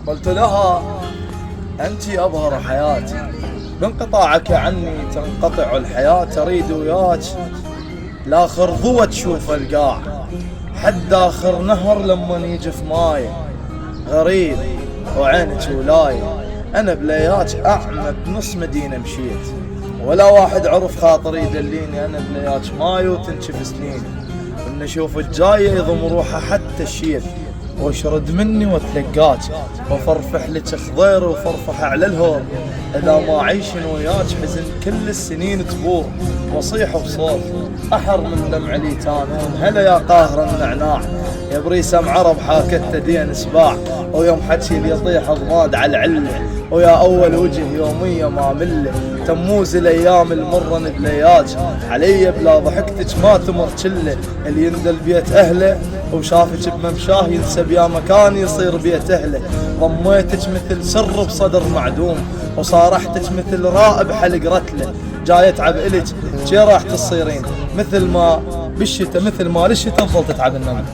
قلت لها أنت أبهر حياتي، بانقطاعك عني تنقطع الحياة، أريد وياك لاخر ضوى تشوف القاع، حد آخر نهر لما يجف ماي، غريب وعينك ولاي، أنا بلياك أعمى بنص مدينة مشيت، ولا واحد عرف خاطري يدليني، أنا بلياك ماي وتنشف سنين، وإن أشوفك جاية يضم روحه حتى الشيل، واشرد مني واتلقاك، وفرفح لك خضير وفرفح على الهور، إذا ما عيشن وياك حزن كل السنين تبور، وصيح بصوت أحر من دمع لي تانون، هلا يا قاهر النعناع، يا بريسم عرب حاكت دين سباع، ويوم حكي لي يطيح اضماد على العله، ويا اول وجه يوميه ما مله، تموز الايام المره بلياج، علي بلا ضحكتك ما تمر كله، اللي يندل بيت اهله وشافك بممشاه ينسب يا مكان يصير بيت اهله، ضميتك مثل سر بصدر معدوم، وصارحتك مثل رائب حلق رتله، جاي اتعب الك شي راح تصيرين، مثل ما بالشتا مثل ما للشتا تظل تتعب النمل.